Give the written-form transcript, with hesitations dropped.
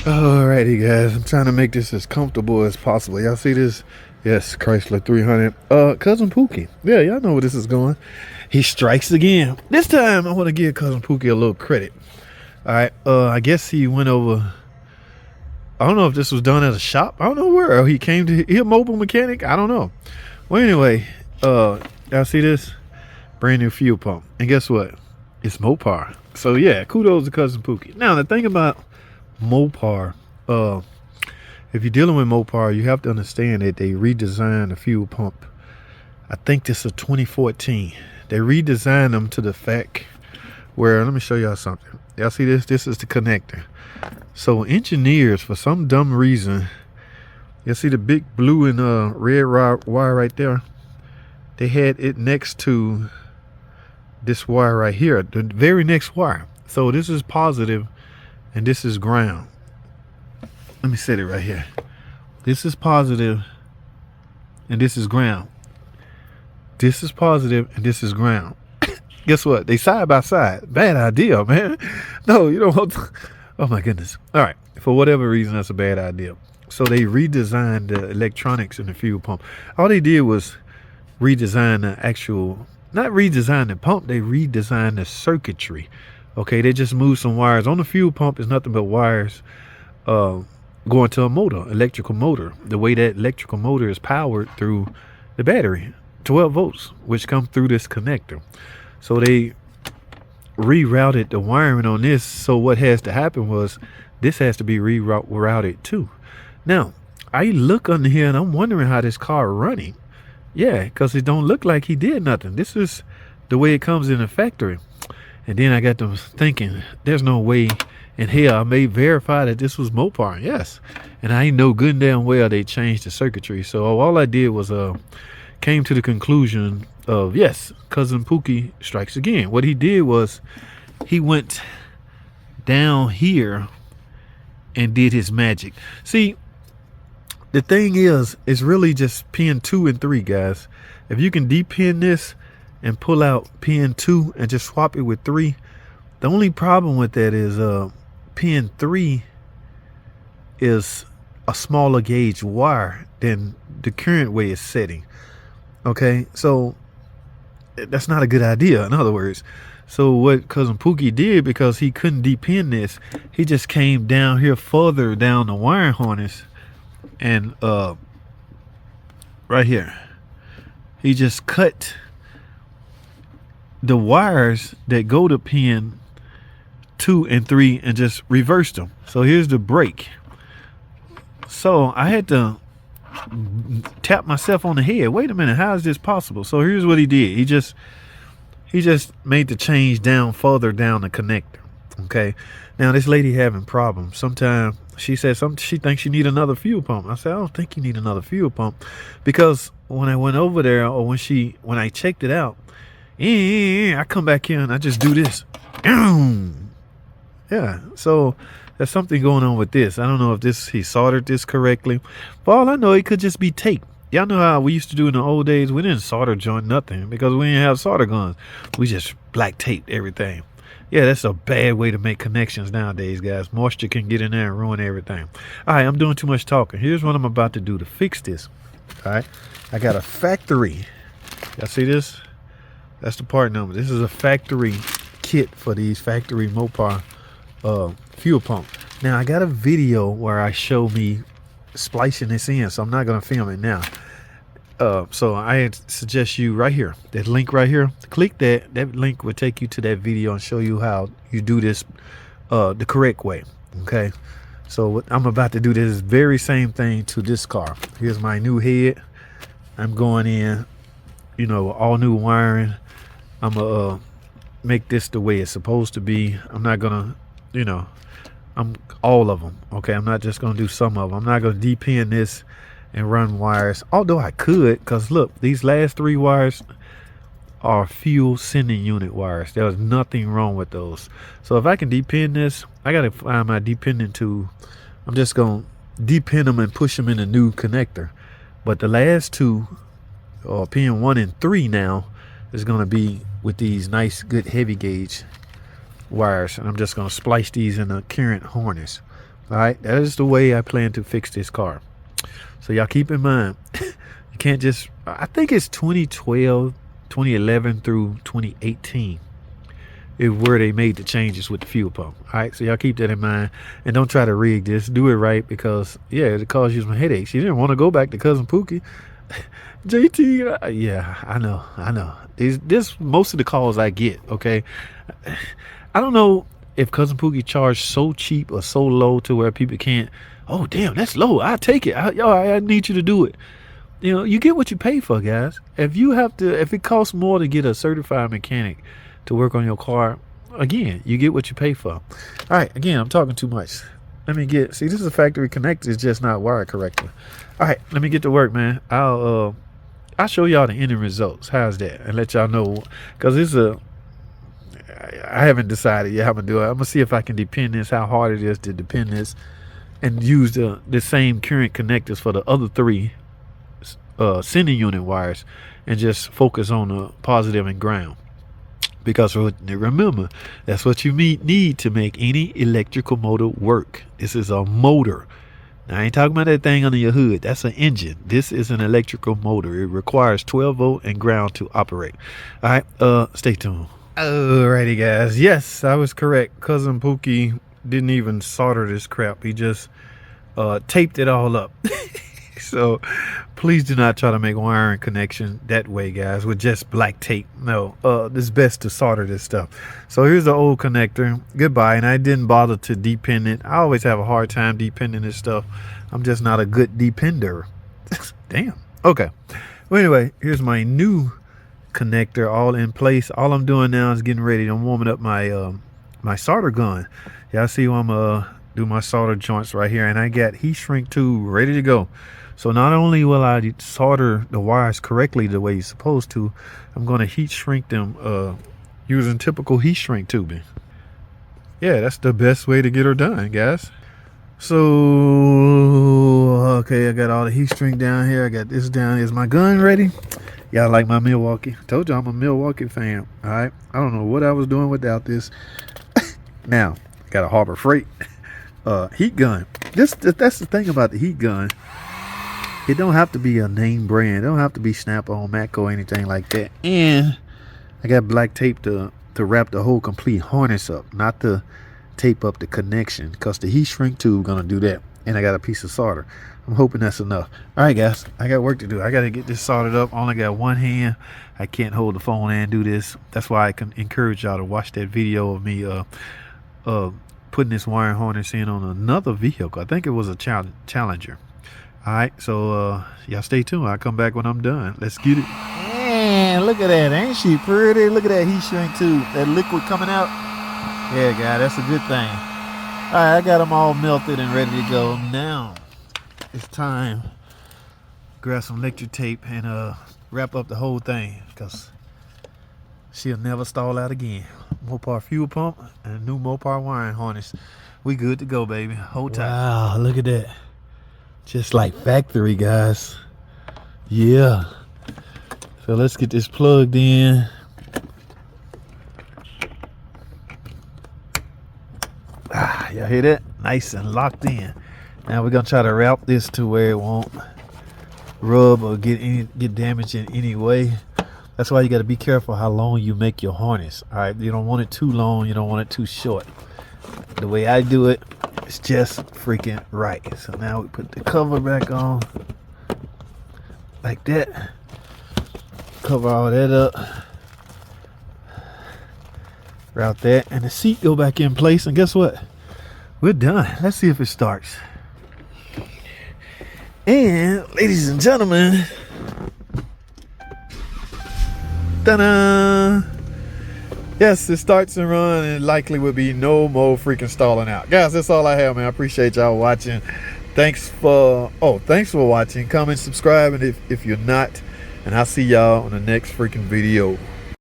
Alrighty guys, I'm trying to make this as comfortable as possible. Y'all see this? Yes, Chrysler 300. Cousin Pookie. Yeah, y'all know where this is going. He strikes again. This time I want to give Cousin Pookie a little credit. Alright, I guess he went over. I don't know if this was done at a shop. I don't know where. Or he came to he a mobile mechanic. I don't know. Well anyway, y'all see this? Brand new fuel pump. And guess what? It's Mopar. So yeah, kudos to Cousin Pookie. Now the thing about Mopar, if you're dealing with Mopar, you have to understand that they redesigned the fuel pump. I think this is 2014. They redesigned them to the fact where, let me show y'all something. Y'all see this? This is the connector. So engineers, for some dumb reason, you see the big blue and red wire right there? They had it next to this wire right here, the very next wire. So this is positive and this is ground. Let me set it right here. This is positive and this is ground. This is positive and this is ground. Guess what? They side by side. Bad idea, man. No, you don't want to. Oh my goodness. All right. For whatever reason, that's a bad idea. So they redesigned the electronics in the fuel pump. All they did was redesign the actual, not redesign the pump, they redesigned the circuitry. Okay, they just moved some wires. On the fuel pump is nothing but wires going to a motor, electrical motor. The way that electrical motor is powered through the battery, 12 volts, which come through this connector. So they rerouted the wiring on this. So what has to happen was this has to be rerouted too. Now, I look under here and I'm wondering how this car running. Yeah, because it don't look like he did nothing. This is the way it comes in the factory. And then I got to thinking, there's no way in hell I may verify that this was Mopar. Yes. And I know good and damn well they changed the circuitry. So all I did was came to the conclusion of, yes, Cousin Pookie strikes again. What he did was he went down here and did his magic. See, the thing is, it's really just pin 2 and 3, guys. If you can depin this and pull out pin 2 and just swap it with 3, the only problem with that is pin 3 is a smaller gauge wire than the current way it's setting. Okay, so that's not a good idea, in other words. So what Cousin Pookie did, because he couldn't depin this, he just came down here further down the wiring harness and right here he just cut the wires that go to pin 2 and 3 and just reversed them. So here's the break. So I had to tap myself on the head. Wait a minute, how is this possible? So here's what he did. He just made the change down further down the connector. Okay, now this lady having problems. Sometimes she said she thinks she need another fuel pump. I said, I don't think you need another fuel pump, because when I went over there, or when I checked it out, I come back here and I just do this. Yeah, so there's something going on with this. I don't know if he soldered this correctly. For all I know, it could just be tape. Y'all know how we used to do in the old days? We didn't solder joint nothing because we didn't have solder guns. We just black taped everything. Yeah, that's a bad way to make connections nowadays, guys. Moisture can get in there and ruin everything. All right, I'm doing too much talking. Here's what I'm about to do to fix this. All right, I got a factory. Y'all see this? That's the part number. This is a factory kit for these factory Mopar fuel pump. Now, I got a video where I show me splicing this in, so I'm not going to film it now. So I suggest you right here, that link right here, click that link will take you to that video and show you how you do this the correct way. Okay, so what I'm about to do, this very same thing to this car. Here's my new head. I'm going in, all new wiring. I'm gonna make this the way it's supposed to be. I'm not gonna, I'm all of them. Okay, I'm not just gonna do some of them. I'm not gonna depin this and run wires, although I could, because look, these last 3 wires are fuel sending unit wires. There was nothing wrong with those. So if I can depin this, I gotta find my dependent tool. I'm just gonna depin them and push them in a new connector. But the last 2, or pin 1 and 3 now, is gonna be with these nice good heavy gauge wires, and I'm just gonna splice these in the current harness. All right, that is the way I plan to fix this car. So y'all keep in mind, you can't just, I think it's 2012, 2011 through 2018 is where they made the changes with the fuel pump. All right, so y'all keep that in mind, and don't try to rig this. Do it right, because yeah, it caused you some headaches. You didn't want to go back to Cousin Pookie. JT, yeah, I know. This most of the calls I get. Okay, I don't know if Cousin Pookie charged so cheap or so low to where people can't. Oh damn, that's low. I'll take it. I need you to do it. You know, you get what you pay for, guys. If it costs more to get a certified mechanic to work on your car, again, you get what you pay for. All right, again, I'm talking too much. See, this is a factory connector. It's just not wired correctly. All right, let me get to work, man. I'll show y'all the ending results. How's that? And let y'all know, because I haven't decided yet how I'm gonna do it. I'm gonna see if I can depend this, how hard it is to depend this, and use the same current connectors for the other 3 sending unit wires, and just focus on the positive and ground. Because remember, that's what you need to make any electrical motor work. This is a motor. Now, I ain't talking about that thing under your hood. That's an engine. This is an electrical motor. It requires 12 volt and ground to operate. All right, stay tuned. Alrighty, guys. Yes, I was correct. Cousin Pookie didn't even solder this crap. He just taped it all up. So please do not try to make wiring connection that way, guys, with just black tape. No, it's best to solder this stuff. So here's the old connector. Goodbye. And I didn't bother to depend it. I always have a hard time depending this stuff. I'm just not a good depender. Damn. Okay. Well, anyway, here's my new connector all in place. All I'm doing now is getting ready. I'm warming up my my solder gun. Yeah, I see I'm do my solder joints right here, and I got heat shrink tube ready to go. So not only will I solder the wires correctly the way you're supposed to, I'm going to heat shrink them using typical heat shrink tubing. Yeah, that's the best way to get her done, guys. So, okay, I got all the heat shrink down here. I got this down. Is my gun ready? Y'all like my Milwaukee? Told you I'm a Milwaukee fan. All right. I don't know what I was doing without this. Now, got a Harbor Freight heat gun. That's the thing about the heat gun. It don't have to be a name brand. It don't have to be Snap-on, Matco, or anything like that. And I got black tape to wrap the whole complete harness up, not to tape up the connection, because the heat shrink tube gonna do that. And I got a piece of solder. I'm hoping that's enough. All right, guys, I got work to do. I got to get this soldered up. I only got one hand. I can't hold the phone and do this. That's why I can encourage y'all to watch that video of me putting this wiring harness in on another vehicle. I think it was a Challenger. All right, so y'all stay tuned. I'll come back when I'm done. Let's get it. Man, look at that. Ain't she pretty? Look at that heat shrink tube. That liquid coming out. Yeah, guy, that's a good thing. All right, I got them all melted and ready to go. Now it's time. Grab some electric tape and wrap up the whole thing, because she'll never stall out again. Mopar fuel pump and a new Mopar wiring harness. We good to go, baby. Hold tight. Wow, look at that. Just like factory, guys. Yeah. So let's get this plugged in. Y'all hear that? Nice and locked in. Now we're gonna try to wrap this to where it won't rub or get damaged in any way. That's why you got to be careful how long you make your harness. All right, you don't want it too long, you don't want it too short. The way I do it, it's just freaking right. So now we put the cover back on like that. Cover all that up. Route that, and the seat go back in place, and guess what? We're done. Let's see if it starts. And ladies and gentlemen, ta-da! Yes, it starts and runs, and likely will be no more freaking stalling out. Guys, that's all I have, man. I appreciate y'all watching. Thanks for watching. Comment, subscribe, and if you're not, and I'll see y'all on the next freaking video.